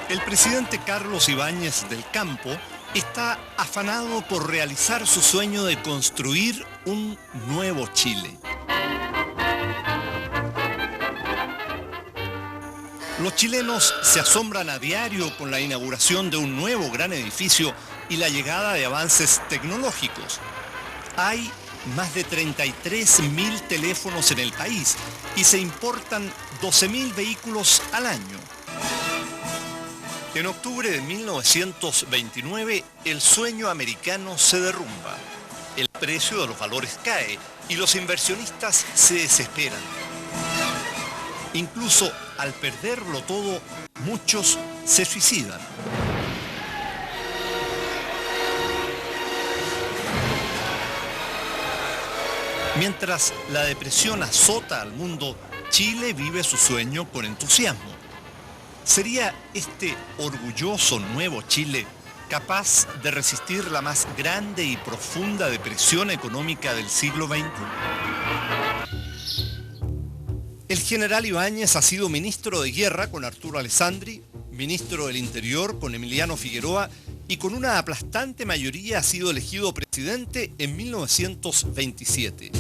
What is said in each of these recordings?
El presidente Carlos Ibáñez del Campo está afanado por realizar su sueño de construir un nuevo Chile. Los chilenos se asombran a diario con la inauguración de un nuevo gran edificio y la llegada de avances tecnológicos. Hay más de 33.000 teléfonos en el país y se importan 12.000 vehículos al año. En octubre de 1929, el sueño americano se derrumba. El precio de los valores cae y los inversionistas se desesperan. Incluso al perderlo todo, muchos se suicidan. Mientras la depresión azota al mundo, Chile vive su sueño con entusiasmo. ¿Sería este orgulloso nuevo Chile capaz de resistir la más grande y profunda depresión económica del siglo XX? El general Ibáñez ha sido ministro de Guerra con Arturo Alessandri, ministro del Interior con Emiliano Figueroa y con una aplastante mayoría ha sido elegido presidente en 1927.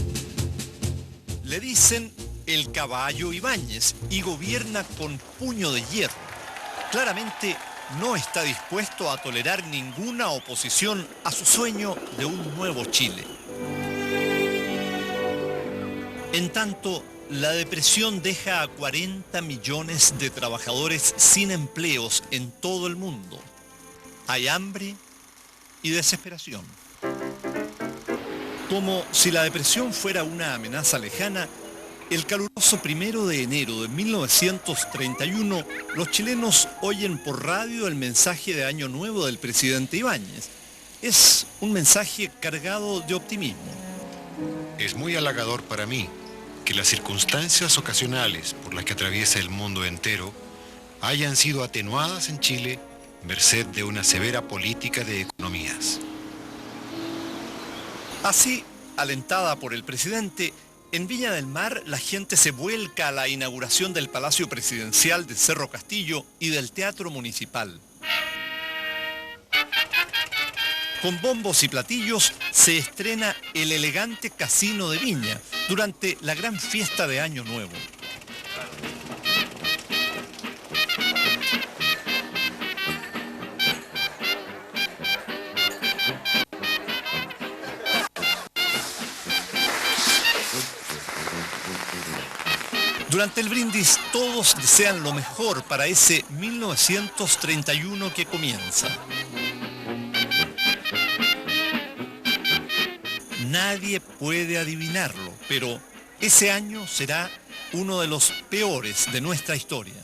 Le dicen el caballo Ibáñez y gobierna con puño de hierro. Claramente no está dispuesto a tolerar ninguna oposición a su sueño de un nuevo Chile. En tanto, la depresión deja a 40 millones de trabajadores sin empleos en todo el mundo. Hay hambre y desesperación. Como si la depresión fuera una amenaza lejana, el caluroso 1 de enero de 1931, los chilenos oyen por radio el mensaje de Año Nuevo del presidente Ibáñez. Es un mensaje cargado de optimismo. Es muy halagador para mí que las circunstancias ocasionales por las que atraviesa el mundo entero hayan sido atenuadas en Chile merced de una severa política de economías. Así, alentada por el presidente, en Viña del Mar la gente se vuelca a la inauguración del Palacio Presidencial de Cerro Castillo y del Teatro Municipal. Con bombos y platillos se estrena el elegante Casino de Viña durante la gran fiesta de Año Nuevo. Durante el brindis todos desean lo mejor para ese 1931 que comienza. Nadie puede adivinarlo, pero ese año será uno de los peores de nuestra historia.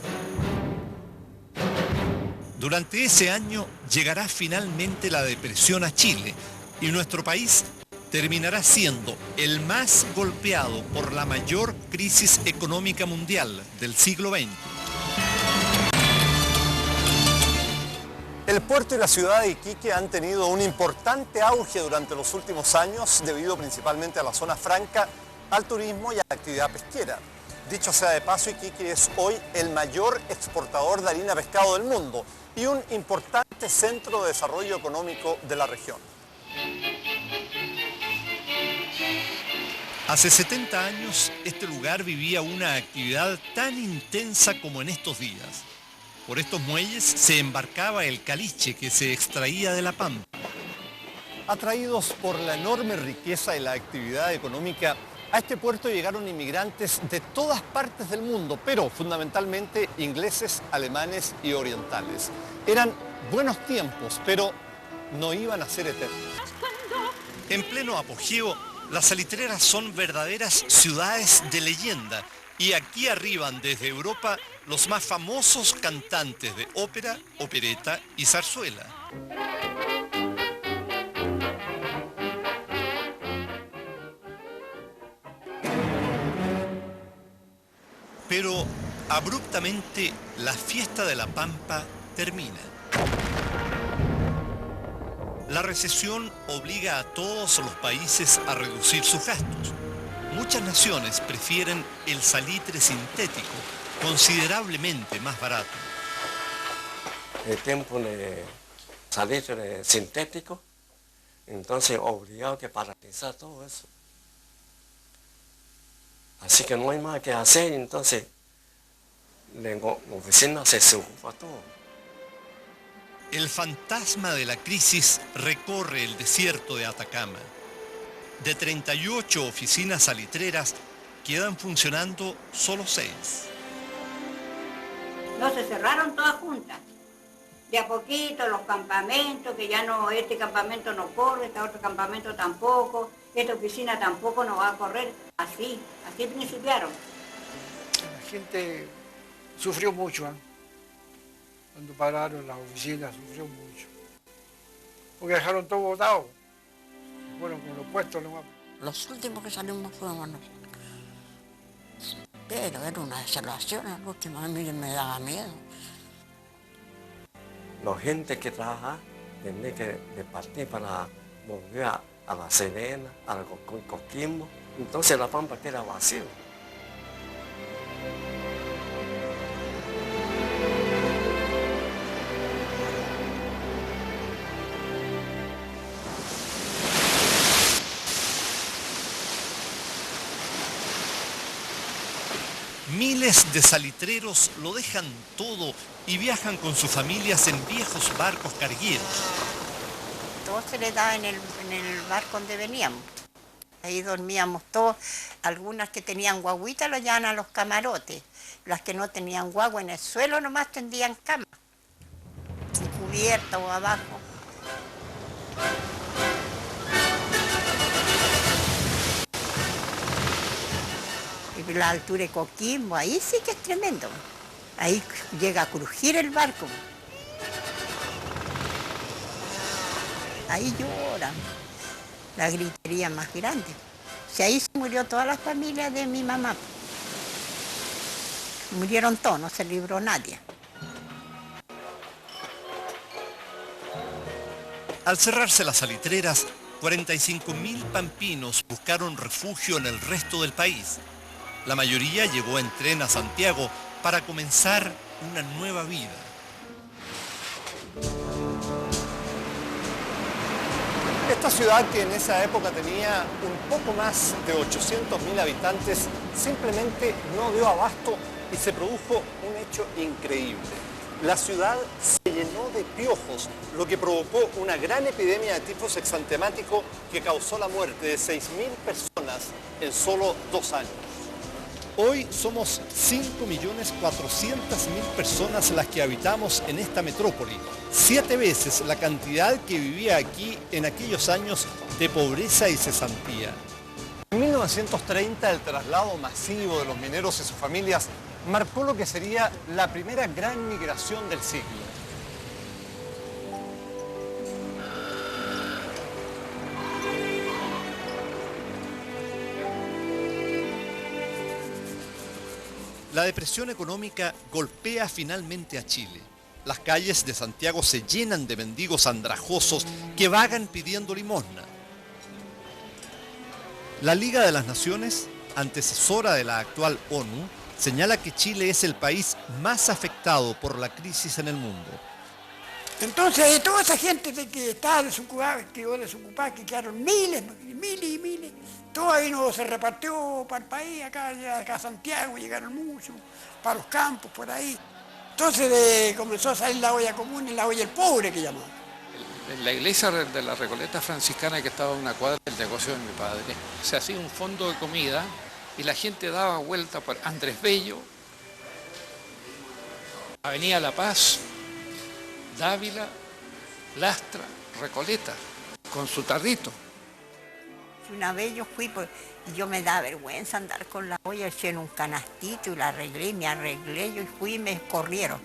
Durante ese año llegará finalmente la depresión a Chile y nuestro país terminará siendo el más golpeado por la mayor crisis económica mundial del siglo XX. El puerto y la ciudad de Iquique han tenido un importante auge durante los últimos años debido principalmente a la zona franca, al turismo y a la actividad pesquera. Dicho sea de paso, Iquique es hoy el mayor exportador de harina pescado del mundo y un importante centro de desarrollo económico de la región. Hace 70 años, este lugar vivía una actividad tan intensa como en estos días. Por estos muelles se embarcaba el caliche que se extraía de la pampa. Atraídos por la enorme riqueza y la actividad económica, a este puerto llegaron inmigrantes de todas partes del mundo, pero fundamentalmente ingleses, alemanes y orientales. Eran buenos tiempos, pero no iban a ser eternos. En pleno apogeo, las salitreras son verdaderas ciudades de leyenda y aquí arriban desde Europa los más famosos cantantes de ópera, opereta y zarzuela. Pero abruptamente la fiesta de la Pampa termina. La recesión obliga a todos los países a reducir sus gastos. Muchas naciones prefieren el salitre sintético, considerablemente más barato. el tiempo de salitre sintético, entonces obligado que paralizar todo eso. Así que no hay más que hacer, entonces la oficina se ocupa todo. El fantasma de la crisis recorre el desierto de Atacama. De 38 oficinas salitreras, quedan funcionando solo 6. No, se cerraron todas juntas. De a poquito los campamentos, que ya no, este campamento no corre, este otro campamento tampoco, esta oficina tampoco no va a correr. Así principiaron. La gente sufrió mucho, ¿eh? Cuando pararon las oficinas, sufrió mucho. Porque dejaron todo botado. Fueron con los puestos nomás. Los últimos que salimos fuimos nosotros. Pero era una desolación, al último a mí me daba miedo. La gente que trabaja tiene que partir para volver a La Serena, a Coquimbo. Entonces la Pampa queda vacía. Miles de salitreros lo dejan todo y viajan con sus familias en viejos barcos cargueros. Todo se le daba en el barco donde veníamos. Ahí dormíamos todos. Algunas que tenían guaguita lo llevaban a los camarotes. Las que no tenían guagua en el suelo nomás tendían cama. Cubierta o abajo. Y la altura de Coquimbo, ahí sí que es tremendo. Ahí llega a crujir el barco. Ahí lloran. La gritería más grande. Si ahí se murió toda la familia de mi mamá. Murieron todos, no se libró nadie. Al cerrarse las salitreras, 45.000 pampinos buscaron refugio en el resto del país. La mayoría llegó en tren a Santiago para comenzar una nueva vida. Esta ciudad, que en esa época tenía un poco más de 800.000 habitantes, simplemente no dio abasto y se produjo un hecho increíble. La ciudad se llenó de piojos, lo que provocó una gran epidemia de tifus exantemático que causó la muerte de 6.000 personas en solo 2 años. Hoy somos 5.400.000 personas las que habitamos en esta metrópoli, 7 veces la cantidad que vivía aquí en aquellos años de pobreza y cesantía. En 1930, el traslado masivo de los mineros y sus familias marcó lo que sería la primera gran migración del siglo. La depresión económica golpea finalmente a Chile. Las calles de Santiago se llenan de mendigos andrajosos que vagan pidiendo limosna. La Liga de las Naciones, antecesora de la actual ONU, señala que Chile es el país más afectado por la crisis en el mundo. Entonces, toda esa gente de que estaba desocupada, que quedaron miles y miles, todo ahí no se repartió para el país, acá a Santiago llegaron muchos, para los campos, por ahí. Entonces comenzó a salir la olla común y la olla del pobre, que llamaban. En la iglesia de la Recoleta franciscana, que estaba a una cuadra del negocio de mi padre, se hacía un fondo de comida y la gente daba vuelta por Andrés Bello, Avenida La Paz, Dávila, Lastra, Recoleta, con su tarrito. Una vez yo fui, y yo me da vergüenza andar con la olla, eché en un canastito y la arreglé, me arreglé, yo fui y me corrieron.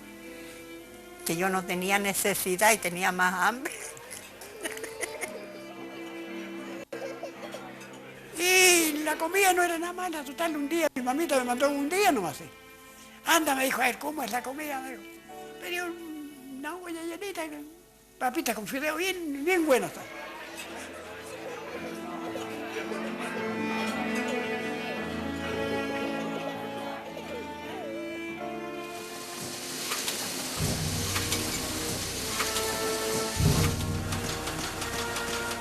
Que yo no tenía necesidad y tenía más hambre. Y la comida no era nada mala, total, un día, mi mamita me mandó un día nomás. Anda, me dijo, a ver, ¿cómo es la comida? Me dijo, pero una olla llenita, papitas con fideo bien buenas está.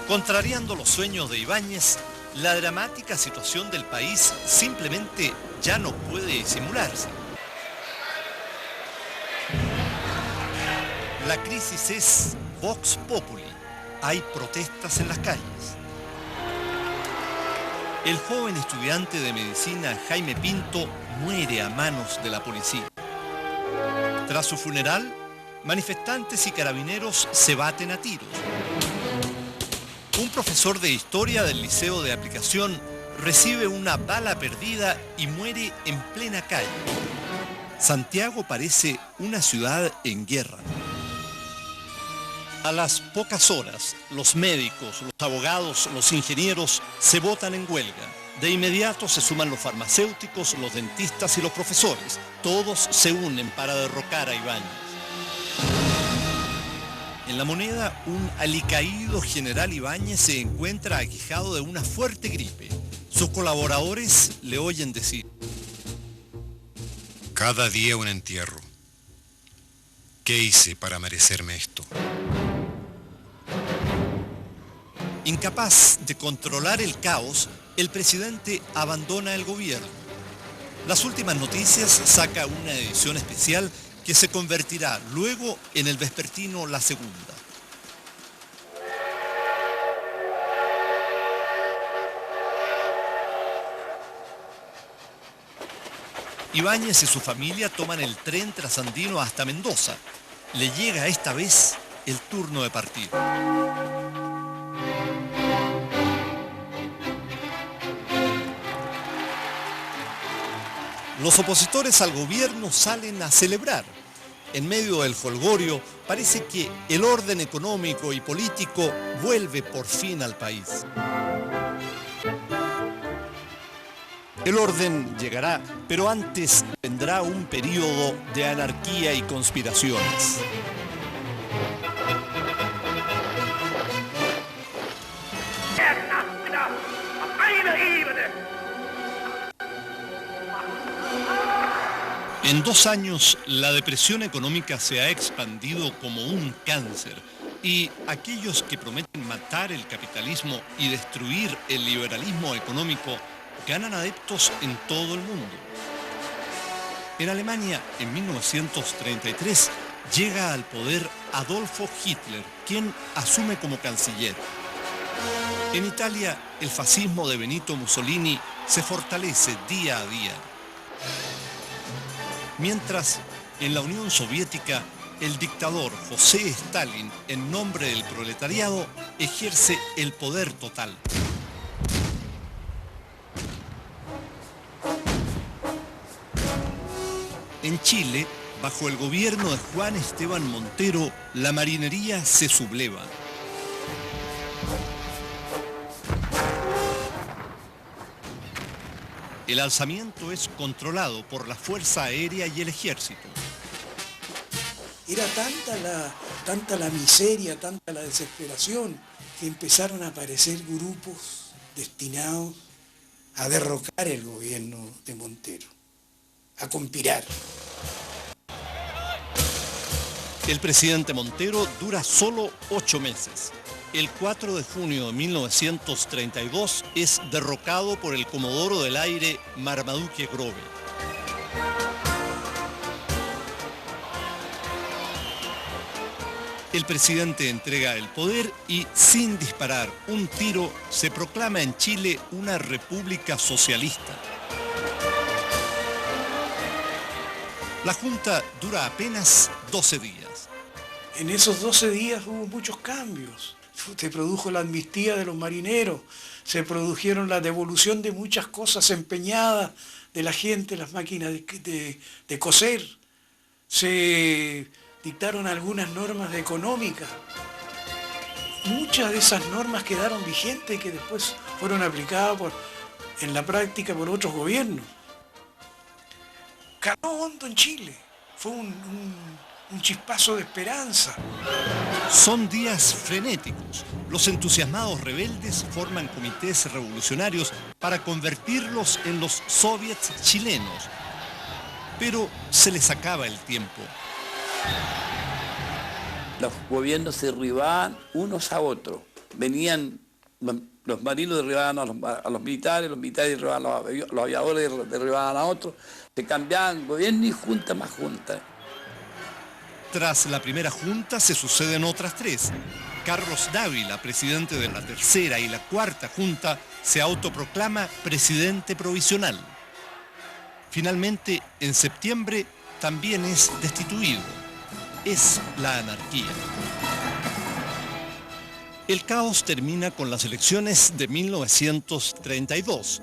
Contrariando los sueños de Ibáñez, la dramática situación del país simplemente ya no puede disimularse. La crisis es vox populi. Hay protestas en las calles. El joven estudiante de medicina Jaime Pinto muere a manos de la policía. Tras su funeral, manifestantes y carabineros se baten a tiros. Un profesor de historia del Liceo de Aplicación recibe una bala perdida y muere en plena calle. Santiago parece una ciudad en guerra. A las pocas horas, los médicos, los abogados, los ingenieros se botan en huelga. De inmediato se suman los farmacéuticos, los dentistas y los profesores. Todos se unen para derrocar a Ibáñez. En La Moneda, un alicaído general Ibáñez se encuentra aquejado de una fuerte gripe. Sus colaboradores le oyen decir: cada día un entierro. ¿Qué hice para merecerme esto? Incapaz de controlar el caos, el presidente abandona el gobierno. Las Últimas Noticias saca una edición especial que se convertirá luego en el vespertino La Segunda. Ibáñez y su familia toman el tren trasandino hasta Mendoza. Le llega esta vez el turno de partir. Los opositores al gobierno salen a celebrar. En medio del jolgorio, parece que el orden económico y político vuelve por fin al país. El orden llegará, pero antes vendrá un periodo de anarquía y conspiraciones. En 2 años, la depresión económica se ha expandido como un cáncer y aquellos que prometen matar el capitalismo y destruir el liberalismo económico ganan adeptos en todo el mundo. En Alemania, en 1933, llega al poder Adolfo Hitler, quien asume como canciller. En Italia, el fascismo de Benito Mussolini se fortalece día a día. Mientras, en la Unión Soviética, el dictador José Stalin, en nombre del proletariado, ejerce el poder total. En Chile, bajo el gobierno de Juan Esteban Montero, la marinería se subleva. El alzamiento es controlado por la Fuerza Aérea y el Ejército. Era tanta la miseria, tanta la desesperación, que empezaron a aparecer grupos destinados a derrocar el gobierno de Montero, a conspirar. El presidente Montero dura solo 8 meses. El 4 de junio de 1932 es derrocado por el comodoro del aire Marmaduke Grove. El presidente entrega el poder y, sin disparar un tiro, se proclama en Chile una república socialista. La Junta dura apenas 12 días. En esos 12 días hubo muchos cambios. Se produjo la amnistía de los marineros, se produjeron la devolución de muchas cosas empeñadas de la gente, las máquinas de coser. Se dictaron algunas normas económicas. Muchas de esas normas quedaron vigentes y que después fueron aplicadas en la práctica por otros gobiernos. Caló hondo en Chile, fue un chispazo de esperanza. Son días frenéticos. Los entusiasmados rebeldes forman comités revolucionarios para convertirlos en los soviets chilenos. Pero se les acaba el tiempo. Los gobiernos se derribaban unos a otros. venían, los marinos derribaban a los militares derribaban los aviadores derribaban a otros, se cambiaban gobierno y junta más junta. Tras la primera junta se suceden otras tres. Carlos Dávila, presidente de la tercera y la cuarta junta, se autoproclama presidente provisional. Finalmente, en septiembre, también es destituido. Es la anarquía. El caos termina con las elecciones de 1932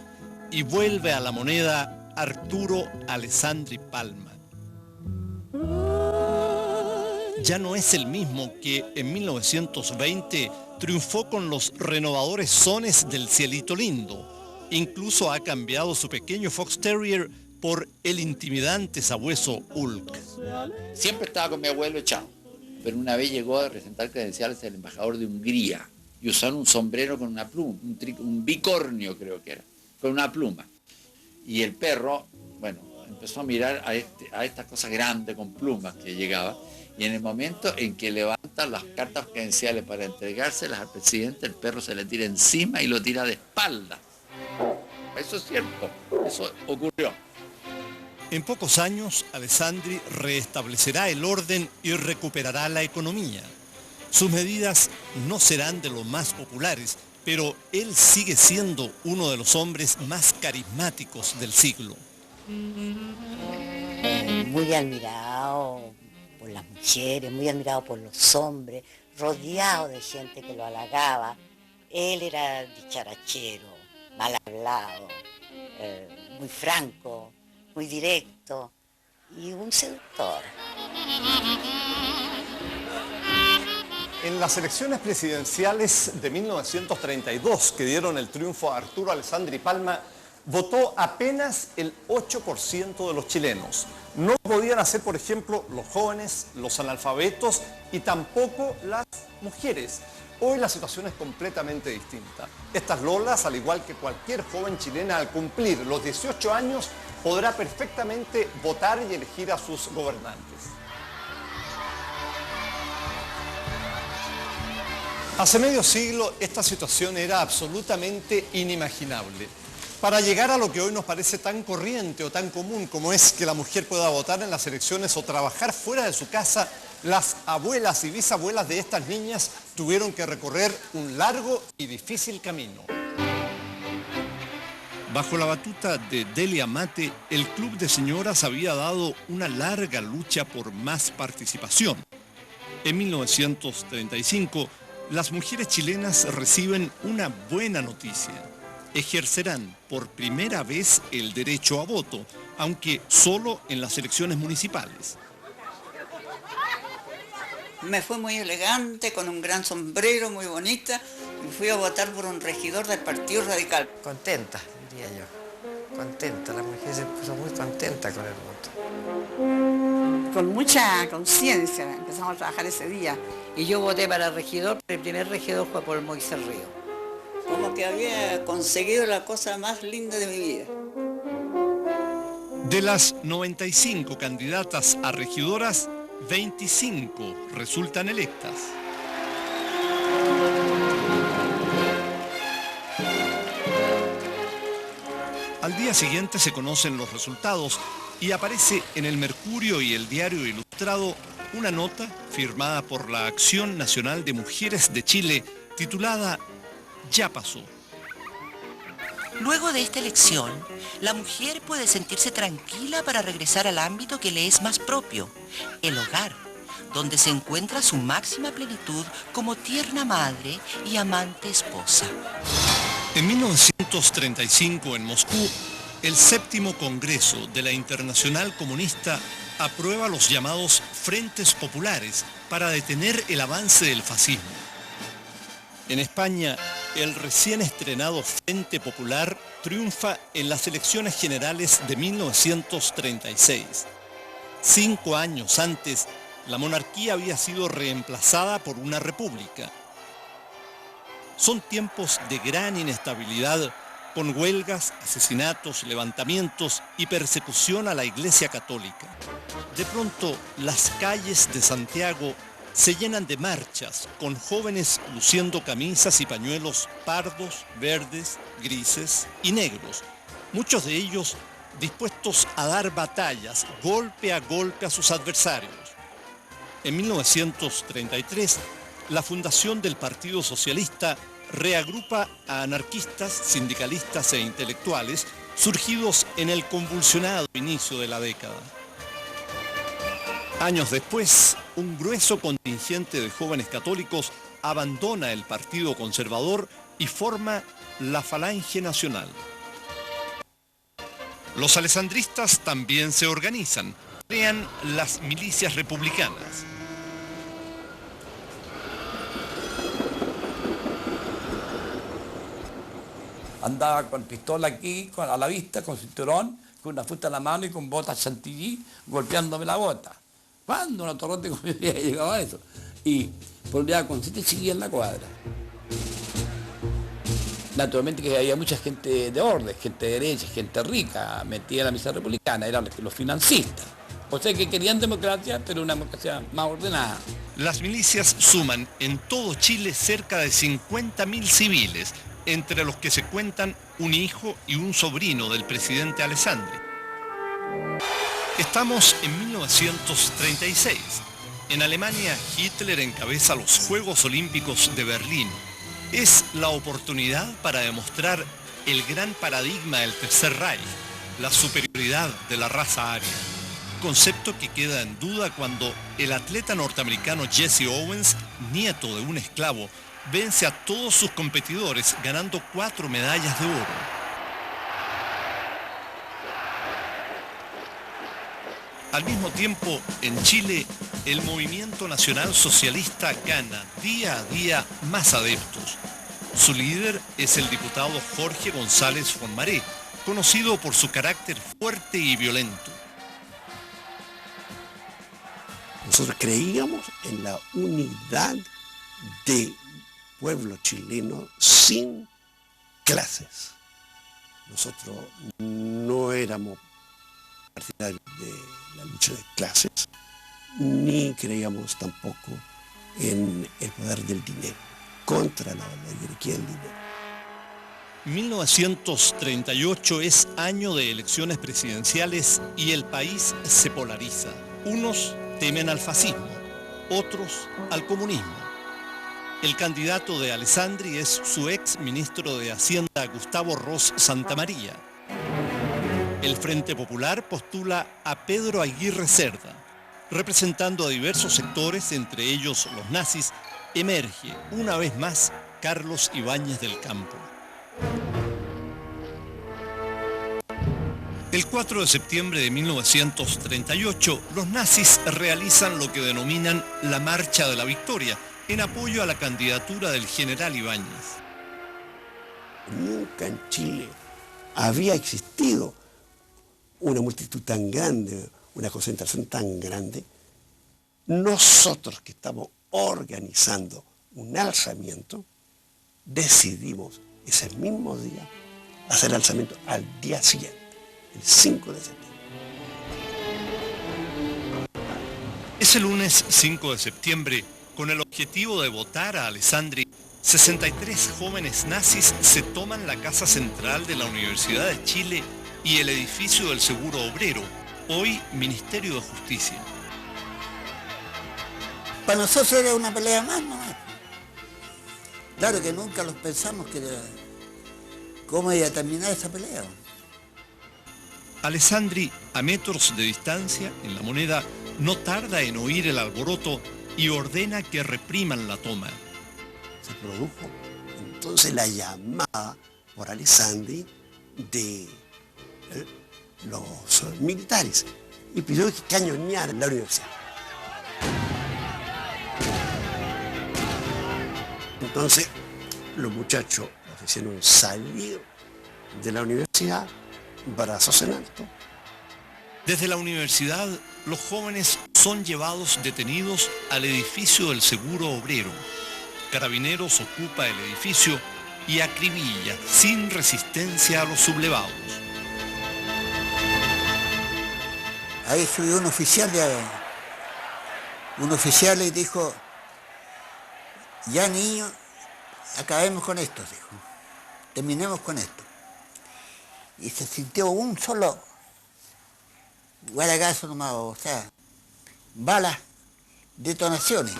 y vuelve a la moneda Arturo Alessandri Palma. Ya no es el mismo que en 1920 triunfó con los renovadores sones del Cielito Lindo. Incluso ha cambiado su pequeño Fox Terrier por el intimidante sabueso Hulk. Siempre estaba con mi abuelo echado, pero una vez llegó a presentar credenciales al embajador de Hungría y usaron un sombrero con una pluma, un bicornio creo que era, con una pluma. Y el perro, bueno, empezó a mirar a estas cosas grandes con plumas que llegaba, y en el momento en que levantan las cartas credenciales para entregárselas al presidente, el perro se le tira encima y lo tira de espaldas. Eso es cierto, eso ocurrió. En pocos años, Alessandri restablecerá el orden y recuperará la economía. Sus medidas no serán de los más populares, pero él sigue siendo uno de los hombres más carismáticos del siglo. Muy admirado por las mujeres, muy admirado por los hombres, rodeado de gente que lo halagaba. Él era dicharachero, mal hablado, muy franco, muy directo y un seductor. En las elecciones presidenciales de 1932, que dieron el triunfo a Arturo Alessandri Palma, votó apenas el 8% de los chilenos. No podían hacer, por ejemplo, los jóvenes, los analfabetos y tampoco las mujeres. Hoy la situación es completamente distinta. Estas lolas, al igual que cualquier joven chilena, al cumplir los 18 años, podrá perfectamente votar y elegir a sus gobernantes. Hace medio siglo esta situación era absolutamente inimaginable. Para llegar a lo que hoy nos parece tan corriente o tan común como es que la mujer pueda votar en las elecciones o trabajar fuera de su casa, las abuelas y bisabuelas de estas niñas tuvieron que recorrer un largo y difícil camino. Bajo la batuta de Delia Mate, el Club de Señoras había dado una larga lucha por más participación. En 1935, las mujeres chilenas reciben una buena noticia. Ejercerán por primera vez el derecho a voto, aunque solo en las elecciones municipales. Me fue muy elegante, con un gran sombrero, muy bonita, y fui a votar por un regidor del Partido Radical. Contenta, diría yo. Contenta, la mujer se puso muy contenta con el voto. Con mucha conciencia empezamos a trabajar ese día. Y yo voté para regidor, el primer regidor fue por Moisés Río. Como que había conseguido la cosa más linda de mi vida. De las 95 candidatas a regidoras, 25 resultan electas. Al día siguiente se conocen los resultados y aparece en el Mercurio y el Diario Ilustrado una nota firmada por la Acción Nacional de Mujeres de Chile titulada Ya pasó. Luego de esta elección, la mujer puede sentirse tranquila para regresar al ámbito que le es más propio, el hogar, donde se encuentra su máxima plenitud como tierna madre y amante esposa. En 1935, en Moscú, el 7º Congreso de la Internacional Comunista aprueba los llamados Frentes Populares para detener el avance del fascismo. En España, el recién estrenado Frente Popular triunfa en las elecciones generales de 1936. 5 años antes, la monarquía había sido reemplazada por una república. Son tiempos de gran inestabilidad, con huelgas, asesinatos, levantamientos y persecución a la Iglesia Católica. De pronto, las calles de Santiago se llenan de marchas, con jóvenes luciendo camisas y pañuelos pardos, verdes, grises y negros, muchos de ellos dispuestos a dar batallas golpe a sus adversarios. En 1933, la fundación del Partido Socialista reagrupa a anarquistas, sindicalistas e intelectuales surgidos en el convulsionado inicio de la década. Años después, un grueso contingente de jóvenes católicos abandona el Partido Conservador y forma la Falange Nacional. Los alessandristas también se organizan, crean las milicias republicanas. Andaba con pistola aquí, a la vista, con cinturón, con una fruta en la mano y con botas chantilly, golpeándome la bota. ¿Cuándo una torrente como yo había llegado a eso? Y volvía con 7 chiquillas en la cuadra. Naturalmente que había mucha gente de orden, gente de derecha, gente rica, metida en la misa republicana, eran los financistas. O sea que querían democracia, pero una democracia más ordenada. Las milicias suman en todo Chile cerca de 50.000 civiles, entre los que se cuentan un hijo y un sobrino del presidente Alessandri. Estamos en 1936. En Alemania, Hitler encabeza los Juegos Olímpicos de Berlín. Es la oportunidad para demostrar el gran paradigma del Tercer Reich, la superioridad de la raza aria. Concepto que queda en duda cuando el atleta norteamericano Jesse Owens, nieto de un esclavo, vence a todos sus competidores ganando 4 medallas de oro. Al mismo tiempo, en Chile, el movimiento nacional socialista gana día a día más adeptos. Su líder es el diputado Jorge González Fonmaré, conocido por su carácter fuerte y violento. Nosotros creíamos en la unidad del pueblo chileno sin clases. Nosotros no éramos partidarios de la lucha de clases, ni creíamos tampoco en el poder del dinero, contra la oligarquía del dinero. 1938 es año de elecciones presidenciales y el país se polariza. Unos temen al fascismo, otros al comunismo. El candidato de Alessandri es su ex ministro de Hacienda, Gustavo Ros Santamaría. El Frente Popular postula a Pedro Aguirre Cerda. Representando a diversos sectores, entre ellos los nazis, emerge una vez más Carlos Ibáñez del Campo. El 4 de septiembre de 1938, los nazis realizan lo que denominan la Marcha de la Victoria, en apoyo a la candidatura del general Ibáñez. Nunca en Chile había existido una multitud tan grande, una concentración tan grande. Nosotros que estamos organizando un alzamiento, decidimos ese mismo día hacer el alzamiento al día siguiente, el 5 de septiembre. Ese lunes 5 de septiembre, con el objetivo de votar a Alessandri, 63 jóvenes nazis se toman la casa central de la Universidad de Chile y el edificio del Seguro Obrero, hoy Ministerio de Justicia. Para nosotros era una pelea más, ¿no? Claro que nunca los pensamos cómo iba a terminar esa pelea. Alessandri, a metros de distancia, en La Moneda, no tarda en oír el alboroto y ordena que repriman la toma. Se produjo entonces la llamada por Alessandri de los militares y pidió que cañonearan la universidad. Entonces los muchachos hicieron salir de la universidad, brazos en alto. Desde la universidad, los jóvenes son llevados detenidos al edificio del Seguro Obrero. Carabineros ocupa el edificio y acribilla sin resistencia a los sublevados. Ahí subió un oficial y dijo, ya niño, acabemos con esto, dijo. Terminemos con esto. Y se sintió un solo guaragazo nomás, o sea, balas, detonaciones.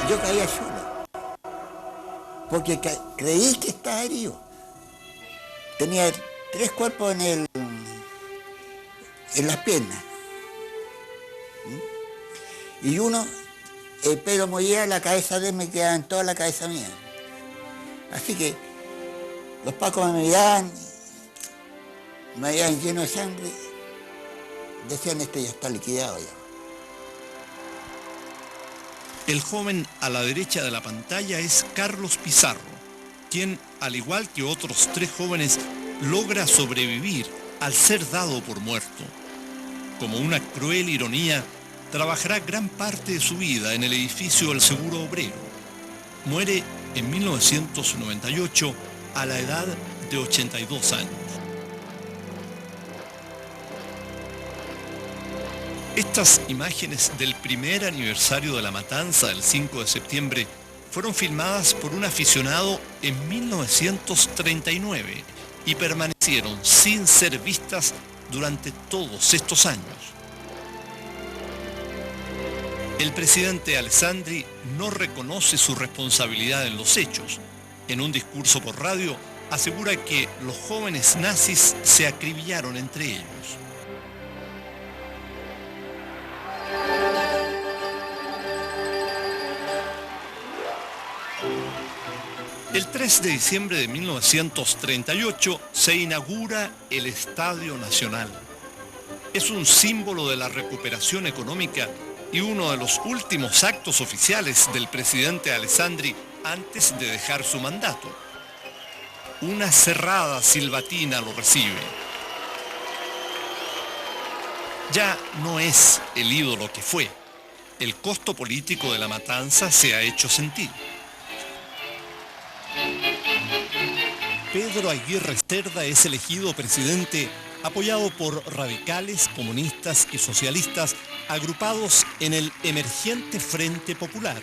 Yo caí al suelo, porque creí que estaba herido. Tenía 3 cuerpos en las piernas. Y uno, el pelo mollía, la cabeza de él me quedaba en toda la cabeza mía. Así que los pacos me miraban lleno de sangre, decían, este ya está liquidado ya. El joven a la derecha de la pantalla es Carlos Pizarro, quien, al igual que otros 3 jóvenes, logra sobrevivir al ser dado por muerto. Como una cruel ironía, trabajará gran parte de su vida en el edificio del Seguro Obrero. Muere en 1998 a la edad de 82 años. Estas imágenes del primer aniversario de la matanza del 5 de septiembre fueron filmadas por un aficionado en 1939 y permanecieron sin ser vistas durante todos estos años. El presidente Alessandri no reconoce su responsabilidad en los hechos. En un discurso por radio, asegura que los jóvenes nazis se acribillaron entre ellos. El 3 de diciembre de 1938 se inaugura el Estadio Nacional. Es un símbolo de la recuperación económica y uno de los últimos actos oficiales del presidente Alessandri antes de dejar su mandato. Una cerrada silbatina lo recibe. Ya no es el ídolo que fue. El costo político de la matanza se ha hecho sentir. Pedro Aguirre Cerda es elegido presidente apoyado por radicales, comunistas y socialistas agrupados en el emergente Frente Popular.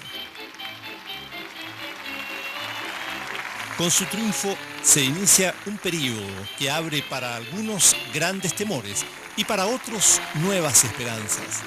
Con su triunfo se inicia un periodo que abre para algunos grandes temores y para otros nuevas esperanzas.